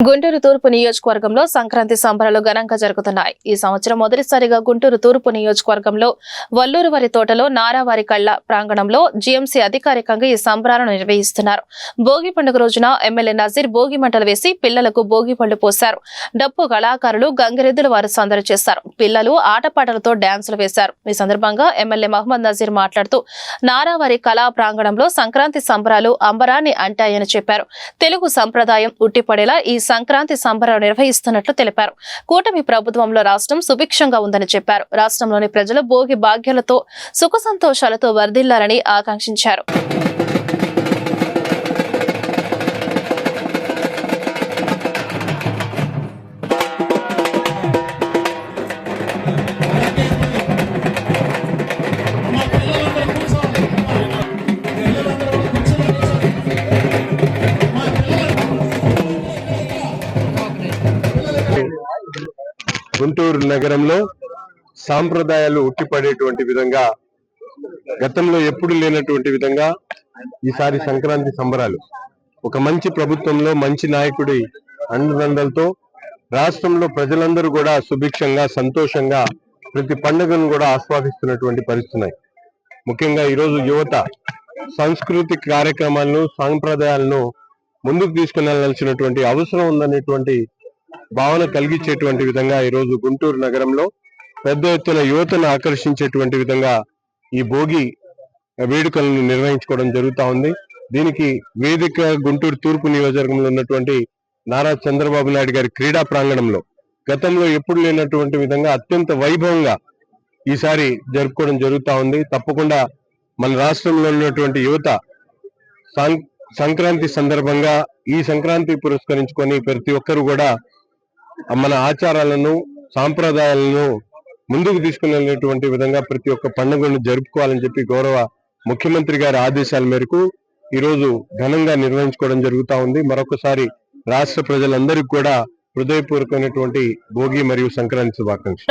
గుంటూరు తూర్పు నియోజకవర్గంలో సంక్రాంతి సంబరాలు ఘనంగా జరుగుతున్నాయి. ఈ సంవత్సరం మొదటిసారిగా గుంటూరు తూర్పు నియోజకవర్గంలో వల్లూరువారి తోటలో నారావారి కళ్ల ప్రాంగణంలో జీఎంసీ అధికారికంగా ఈ సంబరాలను నిర్వహిస్తున్నారు. భోగి పండుగ రోజున ఎమ్మెల్యే నజీర్ భోగి మంటలు వేసి పిల్లలకు భోగి పళ్లు పోశారు. డప్పు కళాకారులు గంగిరెద్దుల వారు సందడి చేశారు. పిల్లలు ఆటపాటలతో డాన్సులు వేశారు. ఈ సందర్భంగా ఎమ్మెల్యే మహమ్మద్ నజీర్ మాట్లాడుతూ నారావారి కళా ప్రాంగణంలో సంక్రాంతి సంబరాలు అంబరాన్ని అంటాయని చెప్పారు. తెలుగు సంప్రదాయం ఉట్టిపడేలా ఈ సంక్రాంతి సంబరాలు నిర్వహిస్తున్నట్లు తెలిపారు. కూటమి ప్రభుత్వంలో రాష్ట్రం సుభిక్షంగా ఉందని చెప్పారు. రాష్ట్రంలోని ప్రజలు భోగి భాగ్యాలతో సుఖ సంతోషాలతో వర్ధిల్లాలని ఆకాంక్షించారు. గుంటూరు నగరంలో సాంప్రదాయాలు ఉట్టిపడేటువంటి విధంగా గతంలో ఎప్పుడు లేనటువంటి విధంగా ఈసారి సంక్రాంతి సంబరాలు ఒక మంచి ప్రభుత్వంలో మంచి నాయకుడి అండదండలతో రాష్ట్రంలో ప్రజలందరూ కూడా సుభిక్షంగా సంతోషంగా ప్రతి పండుగను కూడా ఆస్వాదిస్తున్నటువంటి పరిస్థితున్నాయి. ముఖ్యంగా ఈరోజు యువత సాంస్కృతిక కార్యక్రమాలను సాంప్రదాయాలను ముందుకు తీసుకువెళ్లాల్సినటువంటి అవసరం ఉందనేటువంటి భావన కలిగించేటువంటి విధంగా ఈరోజు గుంటూరు నగరంలో పెద్ద ఎత్తున యువతను ఆకర్షించేటువంటి విధంగా ఈ భోగి వేడుకలను నిర్వహించుకోవడం జరుగుతా ఉంది. దీనికి వేదిక గుంటూరు తూర్పు నియోజకవర్గంలో ఉన్నటువంటి నారా చంద్రబాబు నాయుడు గారి క్రీడా ప్రాంగణంలో గతంలో ఎప్పుడు లేనటువంటి విధంగా అత్యంత వైభవంగా ఈసారి జరుపుకోవడం జరుగుతా ఉంది. తప్పకుండా మన రాష్ట్రంలో ఉన్నటువంటి యువత సంక్రాంతి సందర్భంగా ఈ సంక్రాంతి పురస్కరించుకొని ప్రతి ఒక్కరు కూడా మన ఆచారాలను సాంప్రదాయాలను ముందుకు తీసుకునేటువంటి విధంగా ప్రతి ఒక్క పండుగను జరుపుకోవాలని చెప్పి గౌరవ ముఖ్యమంత్రి గారి ఆదేశాల మేరకు ఈరోజు ఘనంగా నిర్వహించుకోవడం జరుగుతా ఉంది. మరొకసారి రాష్ట్ర ప్రజలందరికీ కూడా హృదయపూర్వకమైనటువంటి భోగి మరియు సంక్రాంతి శుభాకాంక్షలు.